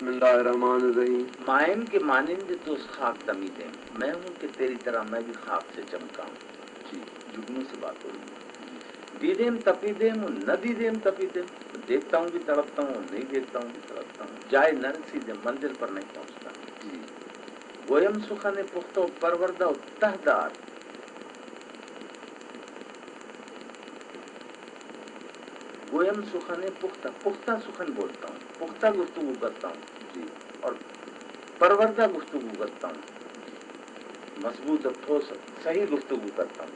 بسم اللہ الرحمن الرحیم. مائم کے مانند تو اس خاک دمیدیں، میں ہوں کہ تیری طرح میں بھی خاک سے چمکا ہوں. جی جگنوں سے بات ہو رہی ہے. دیدیم تپیدیم نہ دیدیم تپیدیم، دیکھتا ہوں بھی تڑپتا ہوں، نہیں دیکھتا ہوں بھی تڑپتا ہوں. جائے نہ رسیدے، منزل پر نہیں پہنچتا. جی گویم سخن پختہ و پروردہ و تہدار، گویم سخن پختہ، پختہ سخن بولتا ہوں، پختہ گفتگو کرتا ہوں. جی اور پروردہ گفتگو کرتا ہوں، مضبوط اور ٹھوس صحیح گفتگو کرتا ہوں.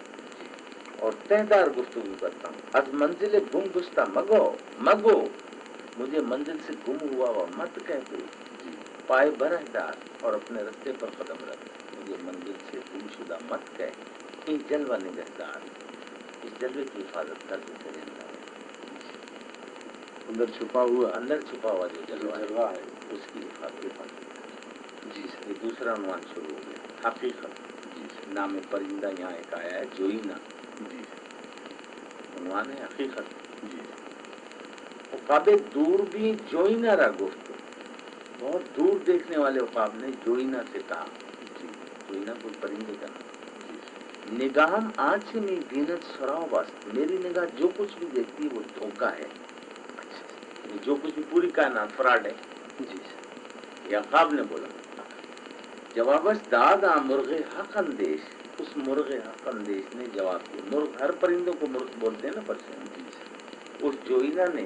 اور تہدار گفتگو کرتا ہوں. از منزل گم گشتہ مگو مگو، مجھے منزل سے گم ہوا ہوا مت کہہ دو. جی پائے برہدار، اور اپنے رستے پر قدم رکھ، مجھے منزل سے دور شدہ مت کہہ. یہ جلوہ نگہدار، اس جلوے کی حفاظت کر جو تیرے اندر ہے. اندر چھپا ہوا اندر چھپا ہوا جو جلوہ جلوہ ہے ہے. اس کی حفاظت. جی سر. یہ دوسرا عنوان شروع ہو گیا. حقیقت. جی سر. نام پرندہ یہاں ایک آیا ہے جوئینہ، جی عنوان ہے حقیقت. جی عقاب دور بھی جوئینہ را گفت، بہت دور دیکھنے والے عقاب نے جوئینہ سے کہا. جی جوئینہ کوئی پرندے کا نام. جی نگاہم آنچ میں بینت سراؤ بست، میری نگاہ جو کچھ بھی دیکھتی ہے وہ دھوکہ ہے. جو کچھ بھی پوری کائنات فراڈ ہے. جی سر. یہ عقاب نے بولا. جوابش داد آ مرغ حق اندیش، اس مرغ حق اندیش نے جواب دیا. مرغ ہر پرندوں کو مرغ بولتے ہیں نا پرشین. جی سر. اس جوئینہ نے،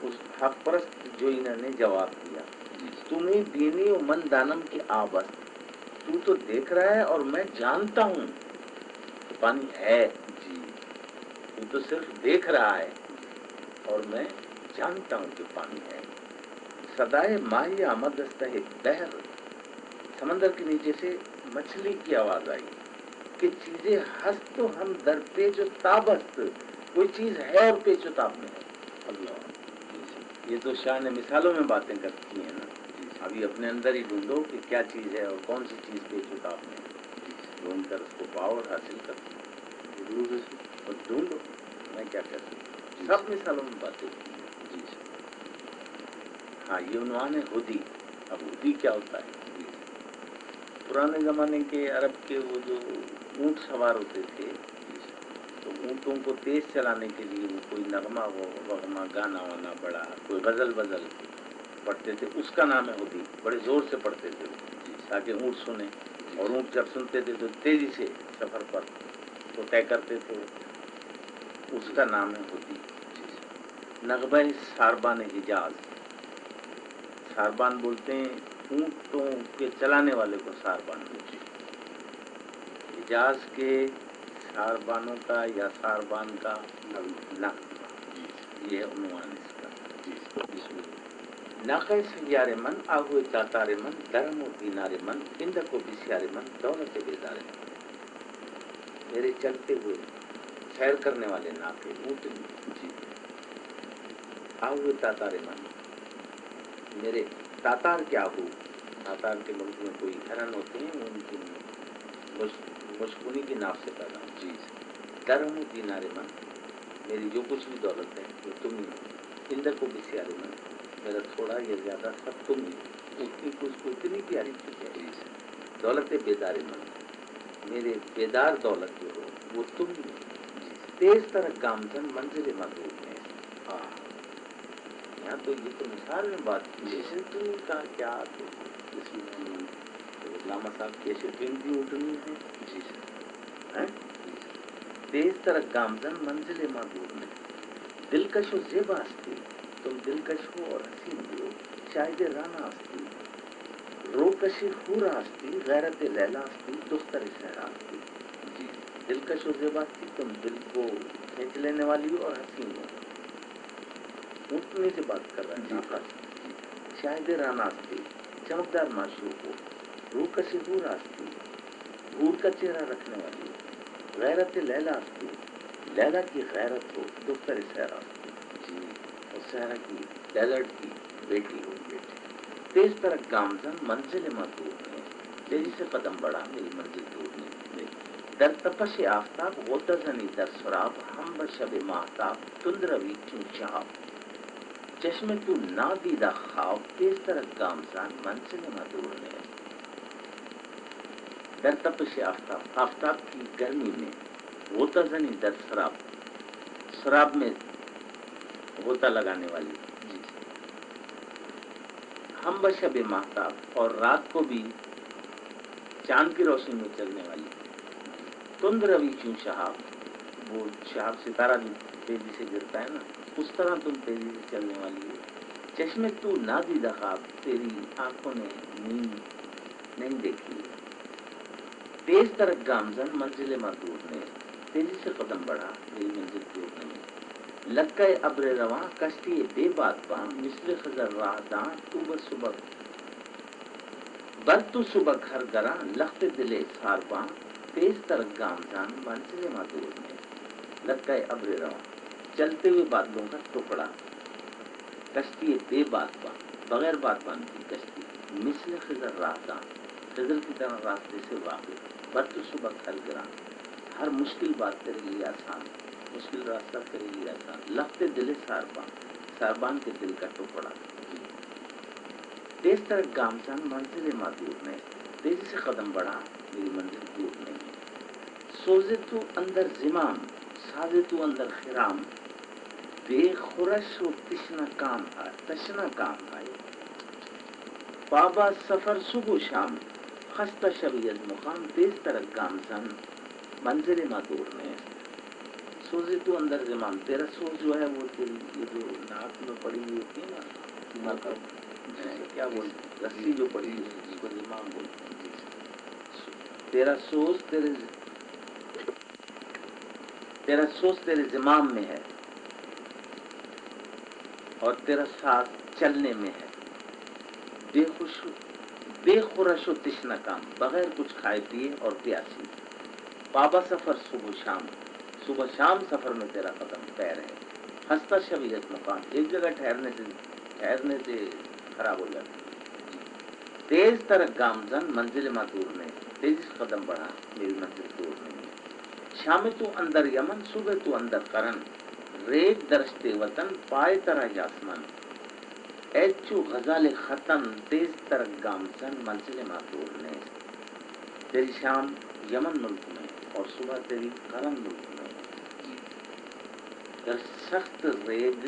اس حق پرست جوئینہ نے جواب دیا. جی تمہیں بینی و من دانم کی آبست، تو تو دیکھ رہا ہے اور میں جانتا ہوں کہ پانی ہے. جی تو تو صرف دیکھ رہا ہے اور میں جانتا ہوں کہ پانی ہے. صدائے ماہی آمد دستہ بحر، سمندر کے نیچے سے مچھلی کی آواز آئی کہ چیزیں ہست تو ہم در پیچ و تابست، کوئی چیز ہے اور پیچ و تاب میں ہے. اللہ. یہ تو شاہ نے مثالوں میں باتیں کرتی ہیں نا. ابھی اپنے اندر ہی ڈھونڈو کہ کیا چیز ہے اور کون سی چیز پیچ و تاب میں ہے. ڈھونڈ کر اس کو پاؤ اور حاصل کرو. ضرور ہے سر. اور ڈھونڈو، میں کیا کہہ سکتا. سب مثالوں میں باتیں کی ہیں. جی سر. ہاں یہ عنوان ہے ہدی. اب ہدی کیا ہوتا ہے؟ جی پرانے زمانے کے عرب کے وہ جو اونٹ سوار ہوتے تھے، تو اونٹوں کو تیز چلانے کے لیے وہ کوئی نغمہ وغمہ گانا وانا بڑا کوئی غزل بزل پڑھتے تھے. اس کا نام ہے ہدی. بڑے زور سے پڑھتے تھے وہ تاکہ اونٹ سنیں. اور اونٹ جب سنتے تھے تو تیزی سے سفر پر کو طے کرتے تھے. اس کا نام ہے ہدی. نغمہ ساربان حجاز، ساربان بولتے ہیں اونٹوں کے چلانے والے کو ساربان بولتے ہیں. حجاز کے ساربانوں کا یا ساربان کا نغمہ، یہ ہے عنوان اس کا. ناقہ سیار من آہوئے تاتار من، درم و دینار من اندہ کو بسیار من دولت بیدار من. میرے چلتے ہوئے سیر کرنے والے ناقے اونٹنی، آہوئے تاتار من، میرے تاتار کے آہو، تاتار کے ملک میں کوئی ہرن ہوتے ہیں ان کی مشکونی کی ناف سے پیدا ہوتی ہے. درم و دینار من، میری جو کچھ بھی دولت ہے وہ تم ہی ہو. اندر کو بسیار من، میرا تھوڑا یا زیادہ سب تم ہی ہو. اٹھنی کو اس کو اتنی پیاری چیز ہے. دولت بیدار من، میرے بیدار دولت جو ہو وہ تم ہی ہو. تیز ترک گامزن منزل مدعو میں. یہاں تو یہ تو مثال میں بات کی ہے. اونٹنی کا کیا تو اس میں علامہ صاحب کیسے قیمتی اونٹنی ہے. جی سر. ہیں؟ تیز ترک گامزن منزل مدعو میں، دلکش و زیبا ہستی، تم دلکش ہو اور حسین بھی ہو. شاہد رانا ہستی، روکش حورا ہستی، غیرت لیلا ہستی، دختر صحرا ہستی. جی دلکش و زیبا ہستی، تم دل کو کھینچ لینے والی ہو اور حسین ہو. اونٹنی سے بات کر رہا ہے ناقہ سے. شاہد رانا ہستی، چمکدار معشوق ہو. روکش حورا ہستی، حور کا چہرہ رکھنے والی ہو. غیرت لیلا ہستی، لیلا کی غیرت ہو. دختر صحرا ہستی، اور صحرا کی لیلٹ کی بیٹی ہو. تیز ترک گامزن منزل مدعو میں، تیزی سے قدم بڑھا، میری منزل دور نہیں. در تپش آفتاب غدہ زنی در سراب، ہم بشب ماہتاب تند روی چون شہاب. چشم تو نادیدہ خواب تیز ترک گامزن منزل مدور نے در تپش آفتاب آفتاب کی گرمی میں غوطہ زنی در سراب سراب میں غوطہ لگانے والی ہم بشب ماہتاب اور رات کو بھی چاند کی روشنی میں چلنے والی تند روی چون شہاب وہ شہاب ستارہ جو تیزی سے گرتا ہے نا اس طرح تم تیزی سے چلنے والی ہے چشمے تو نادیدہ خواب تیری آنکھوں نے نیند نہیں دیکھی تیز ترک گامزن منزل مدور نے تیزی سے قدم بڑھا میری منزل دور نہیں لگ گئے ابر رواں کشتی بے بات باں مثل خضر راہ داں تو بس صبح بر تو صبح گھر گراں لخت دلے سارباں تیز ترک گامزن منزل مدور نے لگ گئے ابر رواں چلتے ہوئے بادلوں کا ٹکڑا کشتی بے بات باں بغیر بات باں کی کشتی مثل خضر راہ داں خضر کی طرح راستے سے واقف بر تو صبح گھر گراں ہر مشکل بات تیرے لیے آسان مشکل راستہ تیرے لیے آسان لخت دل سارباں ساربان کے دل کا ٹکڑا تیز ترک گامزن منزل مادور نے تیزی سے قدم بڑھا میری منزل دور نہیں سوزے تو اندر زمام سازے تو اندر خرام بے خورش و تشنا کام ہے بابا سفر صبح و شام خستہ شبیت مقام تیز ترک گامزن منزل مادور نے سوزے تو اندر زمام تیرا سوز جو ہے وہ تیری یہ جو ناک میں پڑی ہوئی ہوتی ہے نا کیا بولتے رسی جو پڑی ہوئی ہے اس کو زمام بولتے ہیں تیرا سوز تیرے زمام میں ہے اور تیرا ساتھ چلنے میں ہے بے خورش و تشنا کام بغیر کچھ کھائے پیے اور پیاسی بابا سفر صبح شام سفر میں تیرا قدم پیر ہے خستہ شبیت مقام ایک جگہ ٹھہرنے سے خراب ہو جاتی ہے تیز ترک گامزن منزل مدور نے تیزی سے قدم بڑھا میری منزل دور نہیں ہے شام تو اندر یمن صبح تو اندر کرن ریگ درشتے وطن پائے ترا یاسمن ایچو غزال ختن تیز ترک گامزن منزل مدور نے تیری شام یمن ملک میں اور صبح تیری کرن ملک میں در سخت ریگ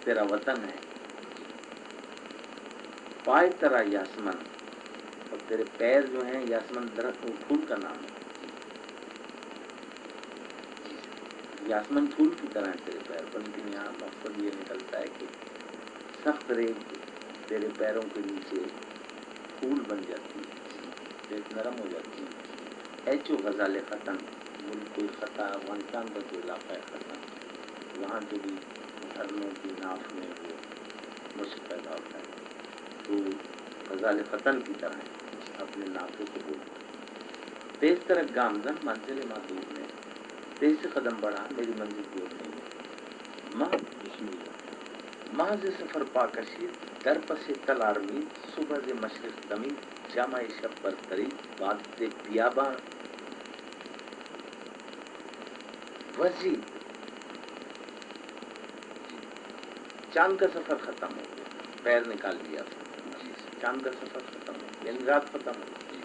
تیرا وطن ہے پائے ترا یاسمن اور تیرے پیر جو ہیں یاسمن درخت پھول کا نام ہے یاسمن پھول کی طرح ہے تیرے پیر بلکہ یہاں مقصد یہ نکلتا ہے کہ سخت ریگ تیرے پیروں کے نیچے پھول بن جاتی ہے ریگ نرم ہو جاتی ہے ایچو غزال ختن ملک کوئی خطا افغانستان کا کوئی علاقہ ہے ختن وہاں جو بھی جھرنوں کی ناف میں وہ مشق پیدا ہوتا ہے تو غزال ختن کی طرح ہے اپنے نافے کو بولتے تیز ترک گامزن منزل مادور نے تیز سے قدم بڑھا میری منزل دور نہیں ہے محض سفر پاکشی در پس تل آرمید صبح ز مشرق دمید جامع شب برتری باد بیاباں وزید چاند کا سفر ختم ہو گیا پیر نکال لیا چاند کا سفر ختم ہو گیا یعنی رات ختم ہو گئی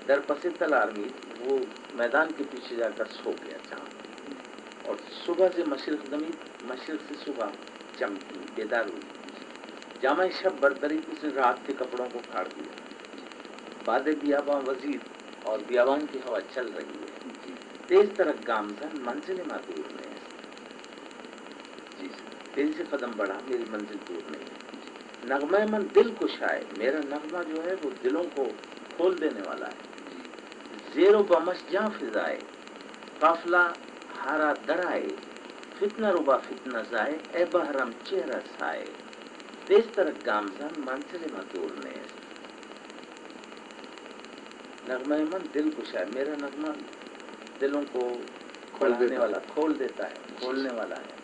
در پس تل آرمید وہ میدان کے پیچھے جا کر سو گیا چاند اور صبح سے مشرق دمید مشرق سے صبح چمکی بیدار ہوئی جامع شب برتری اس نے رات کے کپڑوں کو پھاڑ دیا باد بیاباں وزید اور بیابان کی ہوا چل رہی ہے تیز ترک گامزن منزل مادور نے تیزی سے قدم بڑھا میری منزل دور نہیں نغمہ من دل کشائے میرا نغمہ جو ہے وہ دلوں کو کھول دینے والا ہے زیر و بمش جاں فضائے قافلہ ہارا درائے فتنہ ربا فتنہ زائے اے بحرم چہرہ سائے تیز ترک گامزن منزل مدور نے نغمہ من دل کشائے میرا نغمہ دلوں کو بڑھانے والا کھول دیتا ہے کھولنے والا ہے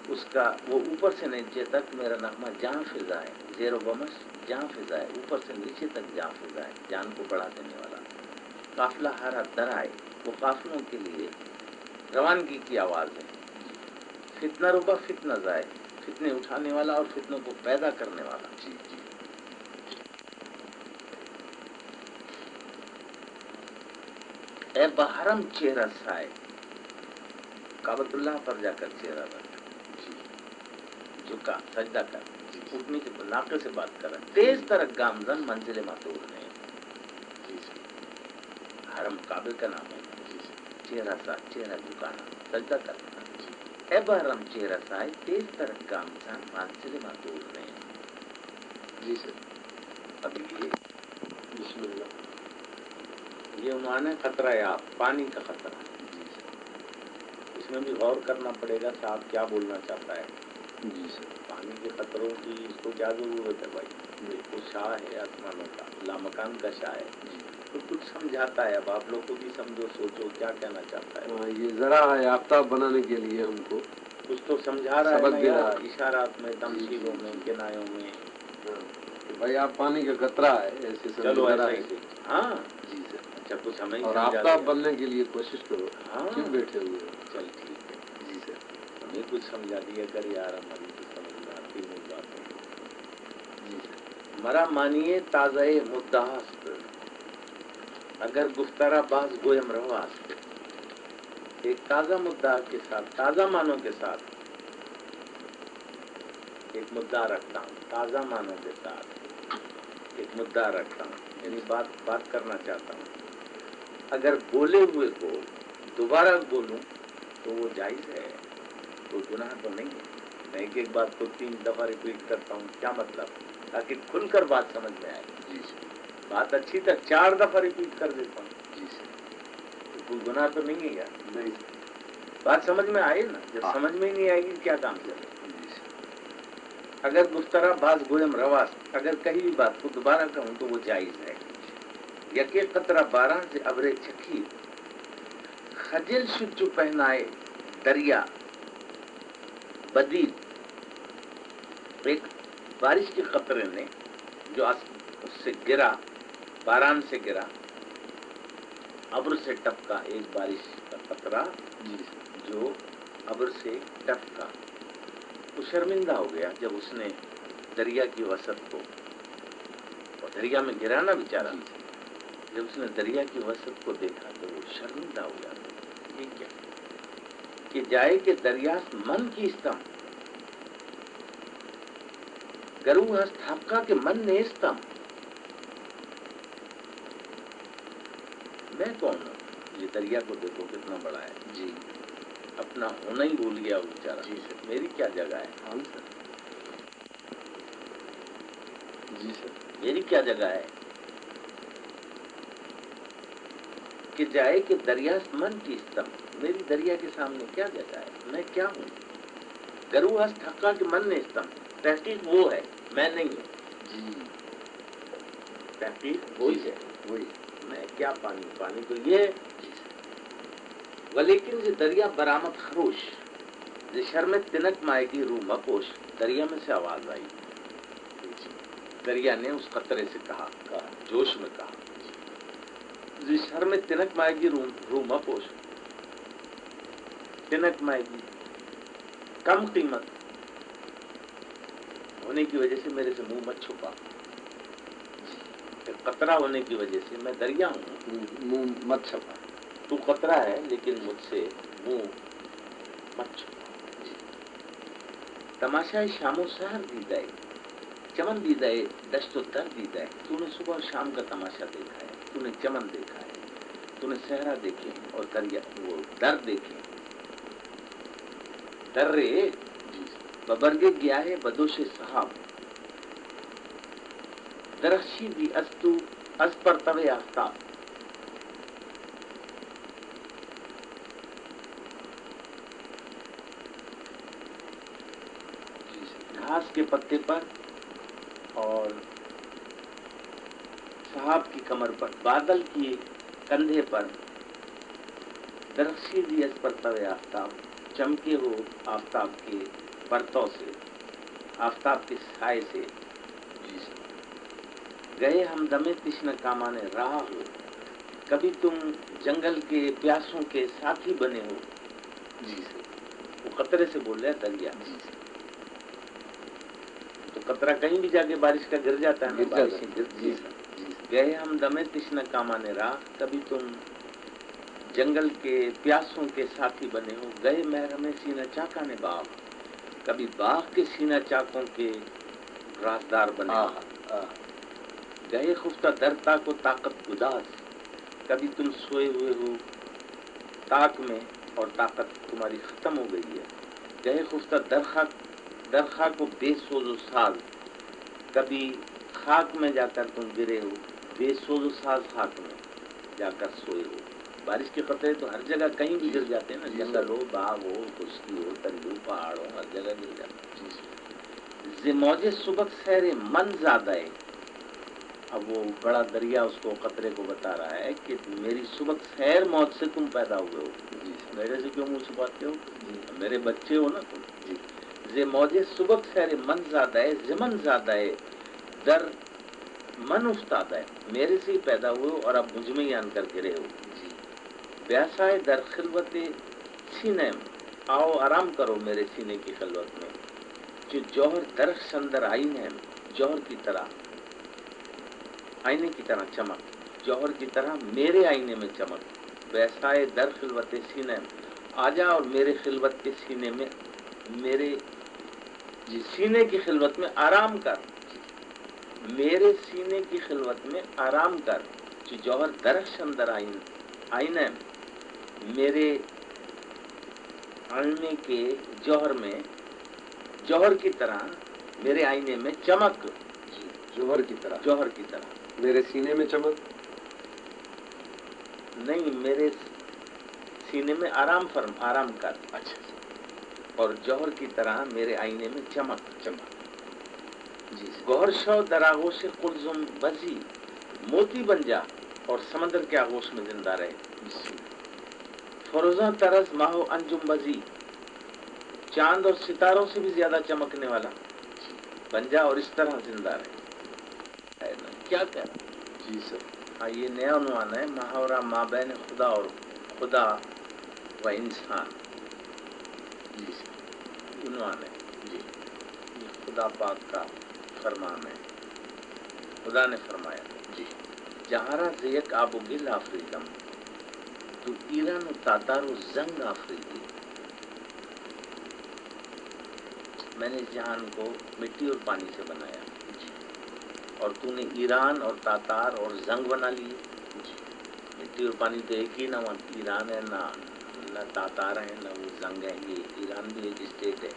اس کا وہ اوپر سے نیچے تک میرا نغمہ جاں فضائے زیر و بمش جاں فضائے اوپر سے نیچے تک جاں فضائے جان کو بڑھا دینے والا قافلہ ہارا درائے وہ قافلوں کے لیے روانگی کی آواز ہے فتنہ ربا فتنہ زائے فتنے اٹھانے والا اور فتنوں کو پیدا کرنے والا. جی جی اے بحرم چہرہ سائے، کعبۃ اللہ پر جا کر چہرہ رکھ، جی جھکا سجدہ کر، جی اٹھنے سے ناقے سے بات کر، تیز ترک گامزن منزل ماتور نے. جی سر حرم کعبے کا نام ہے. جی سر چہرہ ساتھ چہرہ جھکانا، سجدہ کرنا. جی اے بحرم چہرہ سائے، تیز ترک گامزن منزل ماتور نے. جی سر. اب یہ بسم اللہ. عنوان ہے خطرہ آب، پانی کا خطرہ. جی سر. اس میں بھی غور کرنا پڑے گا صاحب کیا بولنا چاہتا ہے. جی سر. پانی کے خطروں کی اس کو کیا ضرورت ہے بھائی؟ وہ شاہ ہے آسمانوں کا، لامکان کا شاہ ہے. جی تو کچھ سمجھاتا ہے. اب آپ لوگ کو بھی سمجھو، سوچو کیا کہنا چاہتا ہے. ہاں، یہ ذرا آفتاب بنانے کے لیے ہم کو کچھ تو سمجھا رہا ہے سبق نا دے یار، رہا ہے. اشارات میں، جی تمثیلوں میں، جی کنایوں میں. ہاں کہ بھائی آپ پانی کا خطرہ ہے، ایسے چلو سمجھو ذرا ایسا ہی ہے. صحیح. ہاں جی سر. اچھا، کچھ ہمیں ہی اور سمجھا آفتاب دیا. بننے کے لیے کوشش کرو. ہاں کیوں بیٹھے ہوئے ہو؟ چل ٹھیک ہے. جی سر. ہمیں کچھ سمجھا دیا کر یار، ہماری کچھ سمجھ میں آتی نہیں باتیں. جی سر. مرا مانیے تازہ مدعاست، اگر گفترا باز گویم رواست. ایک تازہ مدعا کے ساتھ، تازہ معنوں کے ساتھ ایک مدعا رکھتا ہوں. تازہ معنوں کے ساتھ ایک مدعا رکھتا ہوں، یعنی بات کرنا چاہتا ہوں. اگر بولے ہوئے کو دوبارہ بولوں تو وہ جائز ہے، کوئی گناہ تو نہیں ہے. میں ایک بات کو 3 دفعہ ریپیٹ کرتا ہوں. کیا مطلب؟ تاکہ کھل کر بات سمجھ میں آئے. جی سر. بات اچھی تک 4 دفعہ ریپیٹ کر دیتا ہوں. جی سر. تو کوئی گناہ تو نہیں ہے یار. نہیں سر. بات سمجھ میں آئے نا. جب ہاں. سمجھ میں ہی نہیں آئے گی کیا کام چلے. جی سر. اگر گفترا باز گویم رواست، اگر کہیں بھی بات کو دوبارہ کہوں تو وہ جائز ہے. یکے قطرہ بارہ سے ابرے چکی، خجل شد جو پہنائے دریا بدید. ایک بارش کے قطرے نے جو اس سے گرا، باران سے گرا، ابر سے ٹپکا. ایک بارش کا قطرہ جی سر. جو ابر سے ٹپکا، وہ شرمندہ ہو گیا جب اس نے دریا کی وسط کو، اور دریا میں گرا نا بیچارہ. جی سر. جب اس نے دریا کی وسط کو دیکھا تو وہ شرمندہ ہو گیا. یہ کیا کہ جائے کہ دریاست من کی استم، گرو ہست حقا کے من نیستم. میں کون ہوں؟ یہ دریا کو دیکھو کتنا بڑا ہے. جی اپنا ہونا ہی بھول گیا وہ بیچارہ. جی سر. میری کیا جگہ ہے؟ ہاں سر. جی سر. میری کیا جگہ ہے کہ جائے کہ دریاست من کی استم، میری دریا کے سامنے کیا جگہ ہے؟ میں کیا ہوں؟ گرو ہست حقا کے من نیستم، تحقیق وہ ہے، میں نہیں ہوں. جی تحقیق وہی ہے. وہی. میں کیا پانی، پانی تو یہ ہے. جی سر. ولیکن سے دریا برآمد خروش، ز شرم تنک مائے گی رو مپوش. دریا میں سے آواز آئی. جی دریا نے اس قطرے سے کہا، جوش میں کہا، جی ز شرم تنک مائے گی رو مپوش. تنک مائے گی، کم قیمت ہونے کی وجہ سے میرے سے منہ مت چھپا. قطرہ ہونے کی وجہ سے میں دریا ہوں، منہ مت چھپا. تو قطرہ ہے لیکن مجھ سے منہ مت چھپا. تماشا شام و سحر دیدہ ہے، چمن دیدہ ہے، دشت و در دیدہ ہے. تو نے صبح اور شام کا تماشا دیکھا ہے، تو نے چمن دیکھا ہے، تو نے صحرا دیکھے ہیں اور دریا وہ در دیکھے ہیں. در رے جی ببرگے گیا ہے بدوش صحاب، درخشی دی از پرتو آفتاب. گھاس کے پتے پر اور صحاب کی کمر پر، بادل کی کندھے پر، درخشی دی از پرتو آفتاب، چمکے ہو آفتاب کے پرتو سے، آفتاب کے سائے سے. جی سر. گئے ہم دمے تشن کامانے رہا ہو، کبھی تم جنگل کے پیاسوں کے ساتھی بنے ہو. جی سر. وہ قطرے سے بول رہا ہے دریا. جی سر. قطرہ کہیں بھی جا کے بارش کا گر جاتا ہے نا، گر جاتا ہے۔ بارشیں گرتی جی ہیں۔ سر، جی سر، گئے ہم دمے تشنہ کامانے راہ، کبھی تم جنگل کے پیاسوں کے ساتھی بنے ہو، گئے محرم سینہ چاکانے باغ، کبھی باغ کے سینہ چاکوں کے رازدار بنے ہو، گئے خفتہ درتا کو طاقت گداز، کبھی تم سوئے ہوئے ہو طاق میں اور طاقت تمہاری ختم ہو گئی ہے، گئے خفتہ درخا کو بے سوز و ساز، کبھی خاک میں جا کر تم گرے ہو، بے سوز و ساز خاک میں جا کر سوئے ہو۔ بارش کے قطرے تو ہر جگہ کہیں بھی گر جاتے ہیں نا، جنگل ہو، باغ ہو، خشکی ہو، تندو، پہاڑ ہو، ہر جگہ گر جاتے ہیں۔ ز موج سبک سیر من زادہ ہے، اب وہ بڑا دریا اس کو قطرے کو بتا رہا ہے کہ میری سبک سیر موت سے تم پیدا ہوئے ہو، میرے سے کیوں منہ چھپاتے ہو، میرے بچے ہو نا تم۔ ز موج سبک سیر من زادہ ہے، زمن زادہ ہے، در من افتادہ ہے، میرے سے ہی پیدا ہوئے ہو اور اب مجھ میں ہی آن کر گرے ہو۔ بیاسائے در خلوت سینہ، آؤ آرام کرو میرے سینے کی خلوت میں، جو جوہر درخش اندر آئین ہے، جوہر کی طرح، آئینے کی طرح چمک، جوہر کی طرح میرے آئینے میں چمک، بیسائے در خلوت سینہ، آ جا اور میرے خلوت کے سینے میں، میرے سینے کی خلوت میں آرام کر، میرے سینے کی خلوت میں آرام کر، جو جوہر درخش اندر آئین ہے، میرے آئینے کے جوہر میں، جوہر کی طرح میرے آئینے میں چمک، جوہر کی طرح، جوہر کی طرح، میرے سینے میں چمک، نہیں، میرے سینے میں آرام کر، اچھا، اور جوہر کی طرح میرے آئینے میں چمک، جی گوہر شو در آغوش قلزم بزی، موتی بن جا اور سمندر کے آغوش میں زندہ رہے، فروزاں طرز ماہ و انجم بزی، چاند اور ستاروں سے بھی زیادہ چمکنے والا بن جا اور اس طرح زندہ رہے۔ کیا کہہ رہا؟ جی سر، ہاں، یہ نیا عنوان ہے، محاورہ مابین خدا اور خدا و انسان، جی سر، عنوان ہے، جی، یہ خدا پاک کا فرمان ہے، خدا نے فرمایا، جی، جہارا زیک آب و گل آفریدم، تو ایران و تاتار و زنگ آفریدی، میں نے اس جہان کو مٹی اور پانی سے بنایا، اور تو نے ایران اور تاتار اور زنگ بنا لیے۔ مٹی اور پانی تو ایک ہی نہ، ایران ہے، نہ تاتار ہے، نہ وہ زنگ ہے، یہ ایران بھی ایک اسٹیٹ ہے،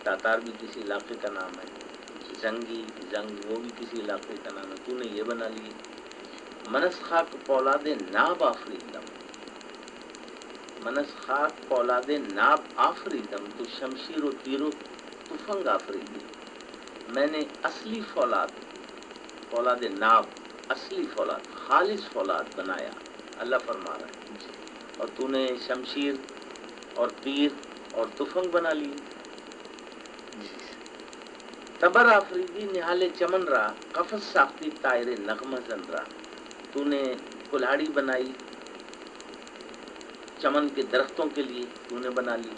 تاتار بھی کسی علاقے کا نام ہے، زنگ وہ بھی کسی علاقے کا نام ہے، تو نے یہ بنا لیے۔ منس خاک پولاد ناب آفریدم، منس خاک پولاد ناب آفریدم، تو شمشیر و تیر و تفنگ آفریدی، میں نے اصلی فولاد ناب، اصلی فولاد، خالص فولاد بنایا، اللہ فرما رہا ہے، اور تو نے شمشیر اور تیر اور تفنگ بنا لی۔ تبر آفریدی نہال چمن را، قفس ساختی طائر نغمہ زن را، تو نے کلاڑی بنائی چمن کے درختوں کے لیے، تو نے بنا لی،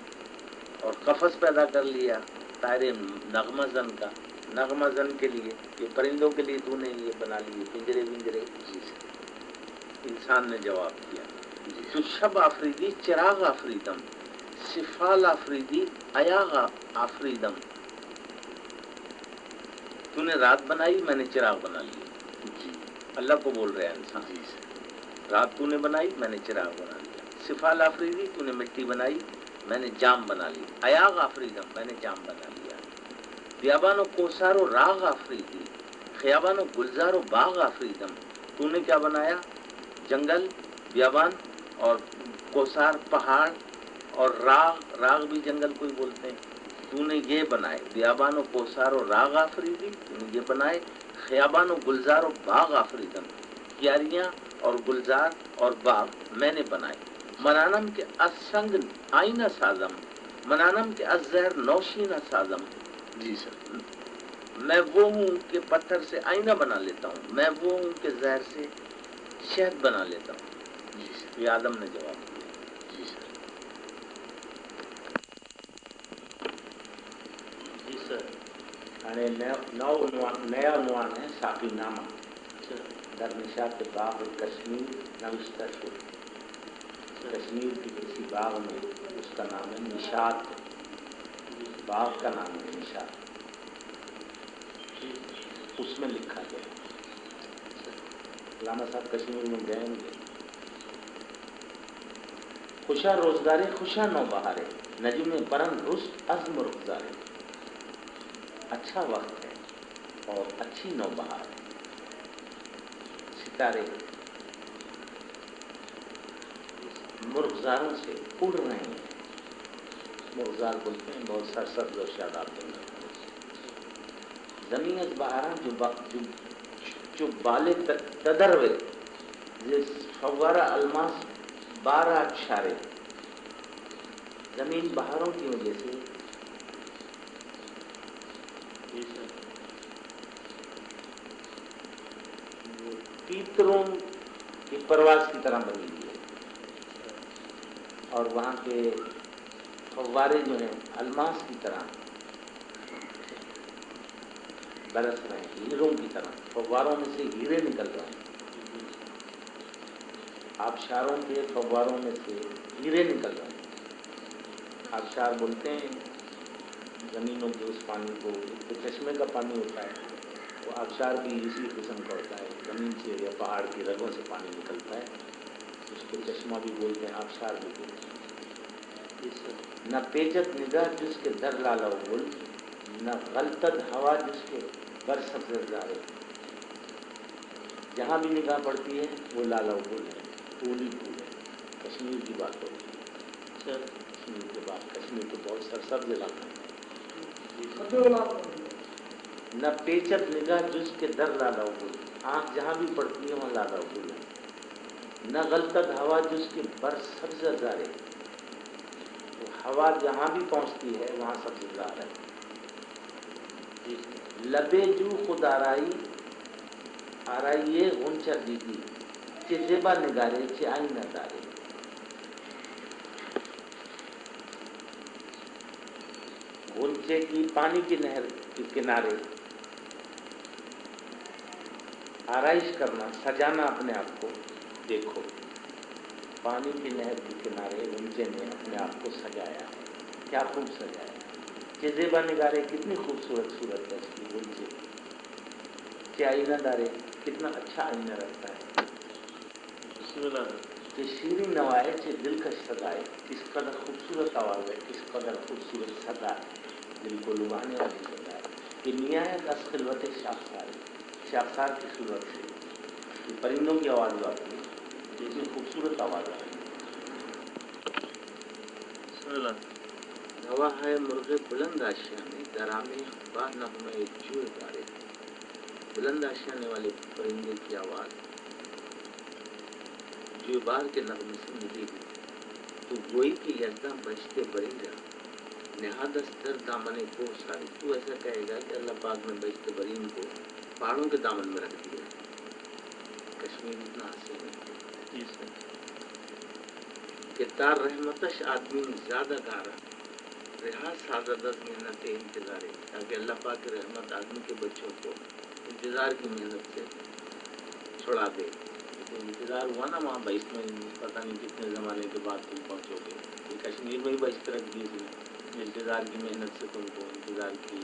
اور قفس پیدا کر لیا طائر نغمہ زن کا، نغمہ زن کے لیے، یہ پرندوں کے لیے تو نے یہ بنا لیے پنجرے ونجرے۔ انسان نے جواب دیا، تو شب آفریدی چراغ آفریدم، سفال آفریدی ایاغ آفریدم، تو نے رات بنائی، میں نے چراغ بنا لیا، اللہ کو بول رہے ہیں انسان، رات تو نے بنائی، میں نے چراغ بنا لیا، سفال آفریدی، تو نے مٹی بنائی، میں نے جام بنا لی، ایاغ آفریدم، میں نے جام بنا لیا، بیابان و کوثار و راغ آفریدی، خیابان و گلزار و باغ آفریدم، تو نے کیا بنایا؟ جنگل، بیابان اور کوثار پہاڑ، اور راغ بھی جنگل کو ہی بولتے ہیں، تو نے یہ بنائے، بیابان و کوثار و راغ آفریدی، تو نے یہ بنائے، خیابان و گلزار و باغ آفریدم، کیاریاں اور گلزار اور باغ میں نے بنائے، منانم کے از سنگ آئینہ سازم، منانم کے از زہر نوشینہ سازم، جی سر، میں وہ ہوں کہ پتھر سے آئینہ بنا لیتا ہوں، میں وہ ہوں کہ زہر سے شہد بنا لیتا ہوں، یہ آدم نے جواب دیا۔ جی سر، جی سر، یعنی نیا عنوان ہے ساقی نامہ در نشاط باغ کشمیر نوشتہ شد. کشمیر کی کسی باغ میں اس کا نام ہے نشاط، باغ کا نام ہے نشاط، اس میں لکھا گیا. علامہ صاحب کشمیر میں گئے گے. خوشا روزگارے خوشا نو بہارے نجم پرن رست از مرغزارے. اچھا وقت ہے اور اچھی نو بہار ہے. ستارے مرغزاروں سے اڑ رہے ہیں. مرغزار بولتے ہیں بہت سرسبز و شاداب جنگل. زمین از بہاراں جو بالے تدروے جس فوارہ الماس 12 اچھارے. زمین بہاروں کی وجہ سے تیتروں کی پرواز کی طرح بنی ہوئی ہے، اور وہاں کے فوارے جو ہیں الماس کی طرح برس رہے ہیں، ہیروں کی طرح. فواروں میں سے ہیرے نکل رہے ہیں. آبشاروں کے فواروں میں سے ہیرے نکل رہے ہیں. آبشار بولتے ہیں زمینوں کے اس پانی کو. ایک تو چشمے کا پانی ہوتا ہے، وہ آبشار بھی اسی قسم کا ہوتا ہے. زمین سے یا پہاڑ کی رگوں سے پانی نکلتا ہے، اس کو چشمہ بھی بولتے ہیں، آبشار بھی بولتے ہیں. نہ پیچت نگاہ جس کے در لالا گل، نہ غلطد ہوا جس کے برسب زرزارے. جہاں بھی نگاہ پڑتی ہے وہ لالا گل ہے، پھول ہی پھول ہے. کشمیر کی بات ہوتی ہے. کشمیر کے بعد کشمیر تو بہت سرسبز علاقہ ہے. نہ پیچت نگاہ جس کے در لالا گل، آنکھ جہاں بھی پڑتی ہے وہاں لالا گل ہے. نہ غلطد ہوا جس کے برسب زرزارے، ہوا جہاں بھی پہنچتی ہے وہاں سبززار ہے. لبے جو خود آرائیے غنچہ دیدی چے زیبا نگارے چے آئینہ دارے. غنچے کی پانی کی نہر کے کنارے آرائش کرنا، سجانا اپنے آپ کو. دیکھو پانی کی نہر کے کنارے غنچے نے اپنے آپ کو سجایا ہے. کیا خوب سجایا ہے. چے زیبا نگارے کتنی خوبصورت صورت ہے اس کی غنچے کی. چے آئینہ دارے کتنا اچھا آئینہ رکھتا ہے. چے شیریں نوائے چے دلکش صدائے. کس قدر خوبصورت آواز ہے، کس قدر خوبصورت صدا ہے، دل کو لبھانے والی صدا ہے. کہ نہایت از خلوت شاخسار، شاخسار کی صورت سے یہ پرندوں کی آواز جو آتی ہے اتنی خوبصورت آواز آتی ہے. روا ہے مرغ بلند آشیانے درامے با نغمہ جوئے بارے. بلند آشیانے والے پرندے کی آواز جو بار کے نغمے سے ملی ہوئی. تو گوئی کی یزداں بجتے بریندا نہادست در دامن کو ساری. تو ایسا کہے گا کہ اللہ پاک نے بجت برین کو پہاڑوں کے دامن میں رکھ دیا. کشمیر اتنا حسین ہے کہ تار رحمتش آدمی زیادہ گارا رہا سازد از محنت انتظارے. تاکہ اللہ پاک کی رحمت آدمی کے بچوں کو انتظار کی محنت سے چھڑا دے. انتظار ہوا نا وہاں بہشت میں، پتہ نہیں کتنے زمانے کے بعد تم پہنچو گے. یہ کشمیر میں ہی بہشت رکھ دی اس نے. انتظار کی محنت سے تم کو، انتظار کی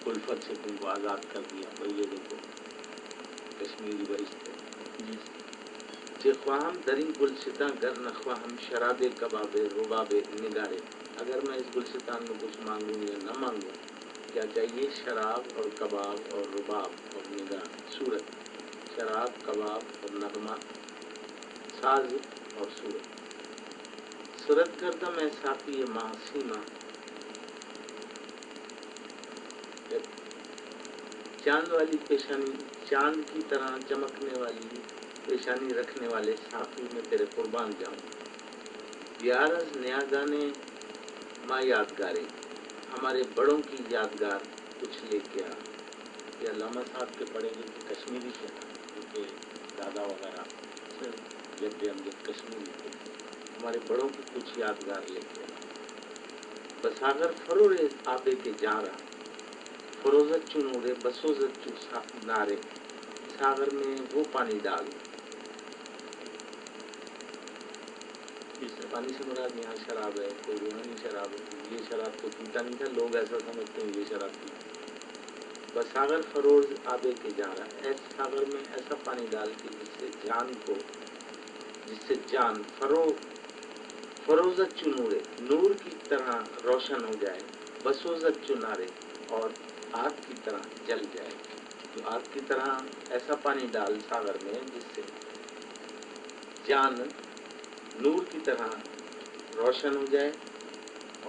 الفت سے تم کو آزاد کر دیا. بھائی یہ دیکھو کشمیری بہشت ہے. چے خواہم درین گلستاں گر نخواہم شراب کباب رباب نگارے. اگر میں اس گلستان میں کچھ مانگوں یا نہ مانگوں، کیا چاہیے؟ شراب اور کباب اور رباب اور نگار. صورت شراب، کباب اور نغمہ، ساز اور صورت. صورت کردہ میں ساقی ماہ سیما، چاند والی پیشانی، چاند کی طرح چمکنے والی پیشانی رکھنے والے ساقی میں تیرے قربان جاؤں. بیارز نیازانے ماں یادگارے. ہمارے بڑوں کی یادگار کچھ لے کے آ. یہ علامہ صاحب کے پڑھے جو کشمیری تھے نا، ان کے دادا وغیرہ جد امجد کشمیری تھے. ہمارے بڑوں کی کچھ یادگار لے کے آ. بساگر فرور آبے کے جارا فروزت چنورے بسوزت نارے، ساگر میں وہ پانی ڈال. پانی سے مراد یہاں شراب ہے، کوئی روحانی شراب ہے. یہ شراب تو پیتا نہیں تھا، لوگ ایسا سمجھتے ہیں یہ شراب پیتا. بس ساگر فروز آبے کے جا رہا ہے، ساگر میں ایسا پانی ڈال کے جس سے جان فروزت چنورے، نور کی طرح روشن ہو جائے، بسوزت چنارے، اور آگ کی طرح جل جائے. تو آگ کی طرح ایسا پانی ڈال ساگر میں جس سے جان نور کی طرح روشن ہو جائے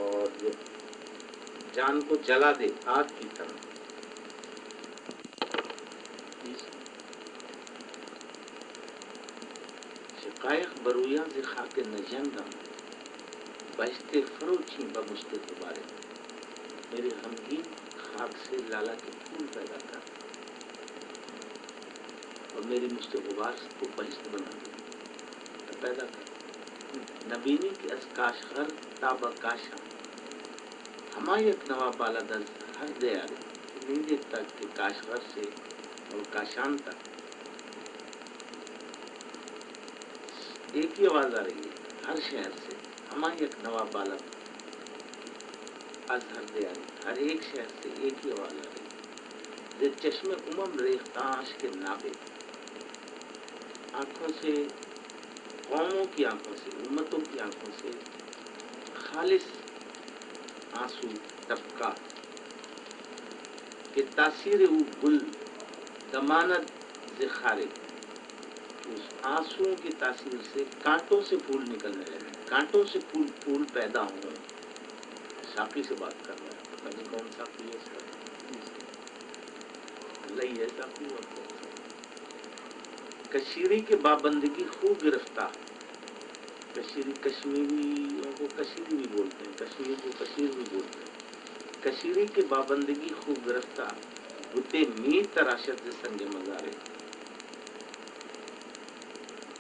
اور جان کو جلا دے آگ کی طرح. شقائق برویاں سے خاک نجندم، بہشتے فروچیں بمشت غبارے. میرے غمگین خاک سے لالا کے پھول پیدا کر اور میری مشت غبار کو بہشت بنا دے، پیدا کر. نبینی کی از کاشغر تابہ کاشاں، ہما یک نوا بالا در ہر دیارے. نہیں دیکھتا کہ کاشغر سے اور کاشان تک ایک ہی آواز آ رہی ہے ہر شہر سے. ہما یک نوا بالا از ہر دیارے، ہر ایک شہر سے ایک ہی آواز آ رہی ہے. یہ چشم ریختاش کے نابے، آنکھوں سے، قوموں کی آنکھوں سے، امتوں کی آنکھوں سے خالص آنسو ٹپکا کہ تاثیر او گل دماند زخارے. اس آنسوؤں کی تاثیر سے کانٹوں سے پھول نکلنے لگے، کانٹوں سے پھول پیدا ہوں. ساقی سے بات کر رہا ہے، پتہ نہیں کون ساقی ہے اس کا، اللہ ہی ہے ساقی. اور کشیری کے بابندگی خوب گرفتار. کشمیریوں کو کشیری بھی بولتے ہیں، کشمیر کو کشیر بھی بولتے ہیں. کشیری کے بابندگی خوب گرفتار، بتے میر تراشت سے سنگ مزارے.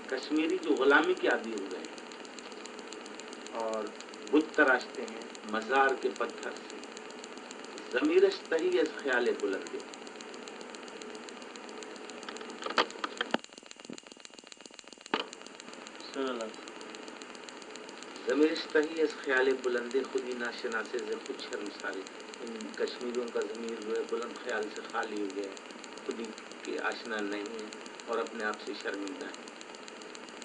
کشمیری جو غلامی کے عادی ہو گئے اور بت تراشتے ہیں مزار کے پتھر سے. ضمیرش تہی از خیال بلندے، ضمیرش تہی از خیال بلندے، خودی ناشناسے سے خود شرم سارے. ان کشمیریوں کا ضمیر جو ہے بلند خیال سے خالی ہو گیا ہے، خودی کے آشنا نہیں ہے اور اپنے آپ سے شرمندہ ہے.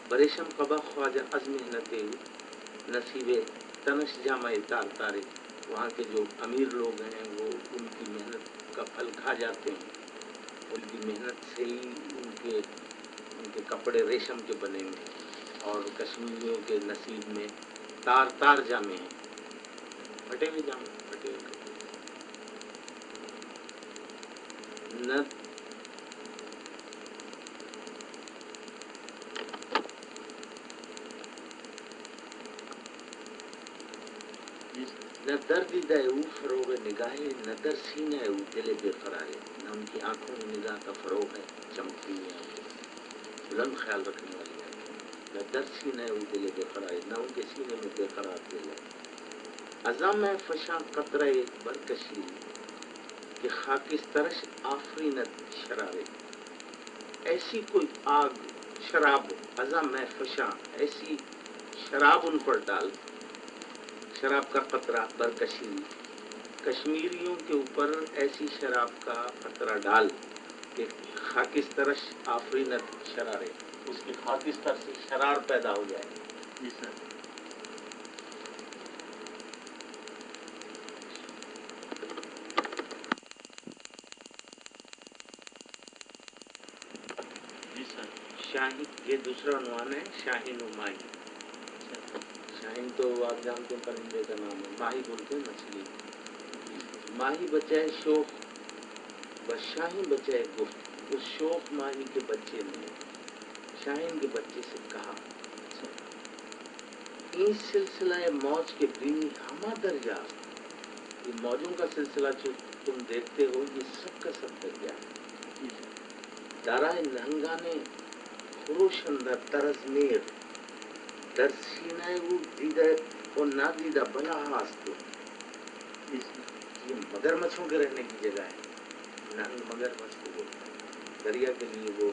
بریشم قبا خواجہ از محنت نصیب تنش جامع تار تارے. وہاں کے جو امیر لوگ ہیں وہ ان کی محنت کا پھل کھا جاتے ہیں، ان کی محنت سے ہی ان کے کپڑے ریشم کے بنے ہوئے ہیں. اور کشمیریوں کے نصیب میں تار تار جامے ہیں، پھٹے ہوئے جامے، پھٹے ہوئے کپڑے. نہ در دیدہ او فروغ نگاہ، نہ در سینہ او دل بے قرار. نہ ان کی آنکھوں میں نگاہ کا فروغ ہے، چمکتی ہوئی آنکھیں، بلند خیال رکھنے والی آنکھیں. نہ در سینہ او دل بے قرار، نہ ان کے سینے میں بے قرار دل ہے. ازاں میں فشاں قطرہ برکشی، کہ خاکسترش آفرینت شرارے. ایسی کوئی آگ شراب، ازاں میں فشاں، ایسی شراب ان پر ڈال، شراب کا قطرہ برکشی، کشمیریوں کے اوپر ایسی شراب کا قطرہ ڈال کہ خاکسترش آفرینت شرارے، اس کی خاکستر سے شرار پیدا ہو جائے. جی سر. جی سر. شاہین، یہ دوسرا عنوان ہے شاہین و ماہی. شاہین تو آپ جانتے ہیں پرندے کا نام ہے، ماہی بولتے ہیں مچھلی. ماہی بچائے شوق بس شاہین بچائے گفت. اس شوق ماہی کے بچے نے شاہین کے بچے سے کہا، این سلسلہ موج کے بینی ہما دریا. یہ موجوں کا سلسلہ جو تم دیکھتے ہو یہ سب کا سب دریا ہے. دارائے نہنگانے خروشن در ترز میر، در سینہ او دیدہ و نادیدہ بلا ہاست. یہ مگرمچھوں کے رہنے کی جگہ ہے، نہنگ مگرمچھ کو بولتے ہیں۔ دریا کے لیے وہ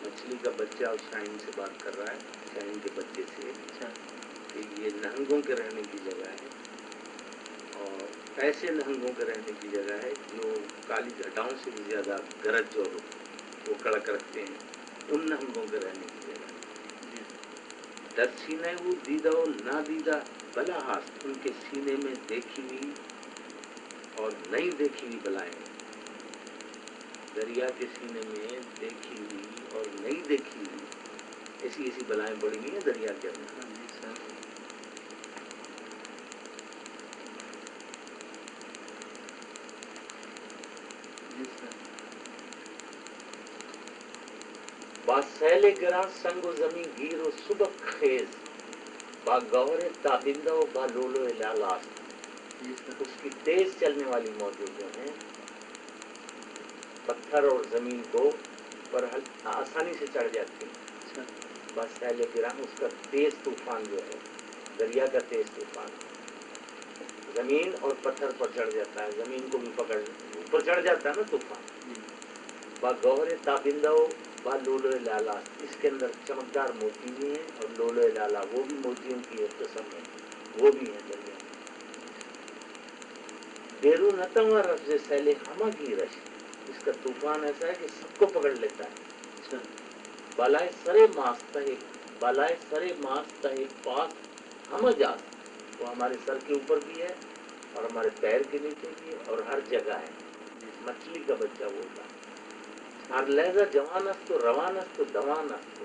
مچھلی کا بچہ اور شاہین سے بات کر رہا ہے، شاہین کے بچے سے، کہ یہ نہنگوں کے رہنے کی جگہ ہے، اور ایسے نہنگوں کے رہنے کی جگہ ہے جو کالی گھٹاؤں سے بھی زیادہ گرج اور وہ کڑک رکھتے ہیں، ان نہنگوں کے رہنے کی جگہ ہے۔ در سینے وہ دیدہ و نہ دیدہ بلا ہاست، ان کے سینے میں دیکھی ہوئی اور نہیں دیکھی ہوئی بلائیں، دریا کے سینے میں دیکھی ہوئی اور نہیں دیکھی ہوئی ایسی ایسی بلائیں پڑی ہوئی ہیں دریا کے اندر۔ با سیل گراں سنگ و زمین گیر و سبک خیز، با گوہر تابندہ و با لولو لالاست، اس کی تیز چلنے والی موجیں جو ہیں پتھر اور زمین کو پر آسانی سے چڑھ جاتی ہیں۔ بس سیل گراں اس کا تیز طوفان جو ہے، دریا کا تیز طوفان زمین اور پتھر پر چڑھ جاتا ہے، زمین کو بھی پکڑ اوپر چڑھ جاتا ہے نا طوفان۔ با گوہر تابندہ و با لولو لالا، اس کے اندر چمکدار موتی بھی ہیں اور لولو لالا وہ بھی موتیوں کی ایک قسم ہے، وہ بھی ہیں دریا میں۔ بیرو نتواں رفظ سیل ہمہ کی رش، اس کا طوفان ایسا ہے کہ سب کو پکڑ لیتا ہے۔ بالائے سرے ماستہ بالائے سرے ماستہ پاس ہم جاس، وہ ہمارے سر کے اوپر بھی ہے اور ہمارے پیر کے نیچے بھی ہے اور ہر جگہ ہے۔ مچھلی کا بچہ بولتا ہے، ہر لہجہ جوان است و روان است و دوان است،